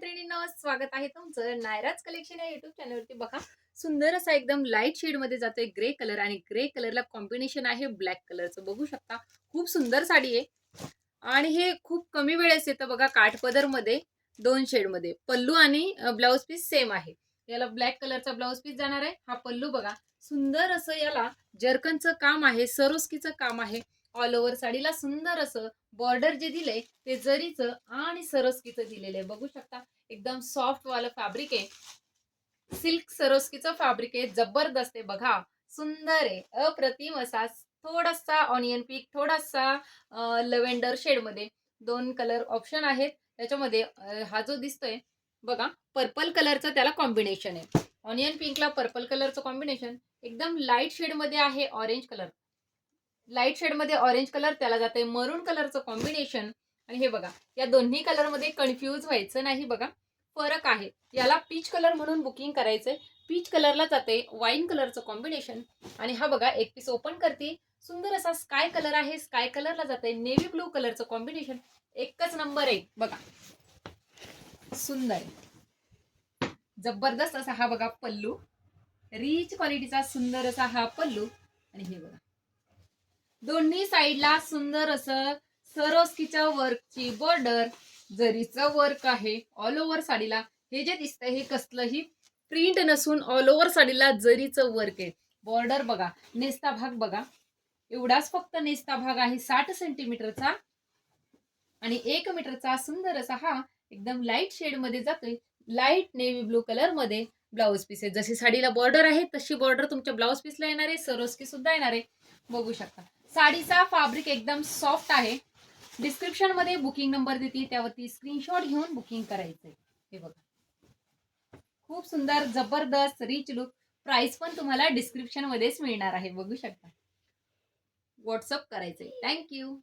मैत्रिणींनो, स्वागत आहे तुमचं नायराज कलेक्शन या युट्यूब चॅनलवरती। बघा, सुंदर असा एकदम लाईट शेड मध्ये जातोय ग्रे कलर आणि ग्रे कलरला कॉम्बिनेशन आहे ब्लॅक कलरचं। बघू शकता, खूप सुंदर साडी आहे आणि हे खूप कमी वेळेस येतं बघा। काठपदर मध्ये दोन शेड मध्ये पल्लू आणि ब्लाउज पीस सेम आहे। याला ब्लॅक कलरचा ब्लाउज पीस जाणार आहे। हा पल्लू बघा, सुंदर असं याला जर्कनचं काम आहे, सरोस्कीचं काम आहे। ऑल ओव्हर साडीला सुंदर असं बॉर्डर जे दिले ते जरीचं आणि सरोस्कीचं दिलेलं आहे। बघू शकता, एकदम सॉफ्ट वाला फॅब्रिक आहे, सिल्क सरोस्कीचं फॅब्रिक आहे, जबरदस्त आहे। बघा, सुंदर आहे, अप्रतिम असा थोडासा ऑनियन पिंक, थोडासा लव्हेंडर शेड मध्ये दोन कलर ऑप्शन आहेत त्याच्यामध्ये। हा जो दिसतोय बघा, पर्पल कलरचा त्याला कॉम्बिनेशन आहे। ऑनियन पिंकला पर्पल कलरचं कॉम्बिनेशन एकदम लाईट शेड मध्ये आहे। ऑरेंज कलर, लाईट शेड मध्ये ऑरेंज कलर त्याला जाते, मरून कलरचं कॉम्बिनेशन। आणि हे बघा, या दोन्ही कलर मध्ये कन्फ्यूज व्हायचं नाही, बघा फरक आहे। याला पीच कलर म्हणून बुकिंग करायचंय, पीच कलरला जाते वाईन कलरचं कॉम्बिनेशन। आणि हा बघा, एक पीस ओपन करते, सुंदर असा स्काय कलर आहे, स्काय कलरला जाते नेव्ही ब्लू कलरचं कॉम्बिनेशन। एकच नंबर आहे बघा, सुंदर जबरदस्त असा हा बघा पल्लू, रिच क्वालिटीचा सुंदर असा हा पल्लू। आणि हे बघा, दोन्ही साइडला सुंदर असं सरोस्कीच्या वर्कची बॉर्डर, जरीचं वर्क आहे ऑल ओव्हर साडीला। हे जे दिसतंय हे कसलंही प्रिंट नसून ऑल ओव्हर साडीला जरीचं वर्क आहे। बॉर्डर बघा, नेस्ता भाग बघा, एवढाच फक्त नेस्ता भाग आहे 60 सेंटीमीटरचा आणि 1 मीटरचा। सुंदर असा हा एकदम लाईट शेड मध्ये जातोय, लाईट नेव्ही ब्लू कलर मध्ये ब्लाउज पीस आहे। जशी साडीला बॉर्डर आहे तशी बॉर्डर तुमच्या ब्लाउज पीसला येणार आहे, सरोस्की सुद्धा येणार आहे। बघू शकता, साडीचा फॅब्रिक एकदम सॉफ्ट आहे। डिस्क्रिप्शन मध्ये बुकिंग नंबर देते, त्यावरती स्क्रीनशॉट घेऊन बुकिंग करायचंय। हे बघा, खूप सुंदर जबरदस्त रिच लुक। प्राइस पण तुम्हाला डिस्क्रिप्शन मध्येच मिळणार आहे, बघू शकता। व्हॉट्सअप करायचंय। थँक्यू।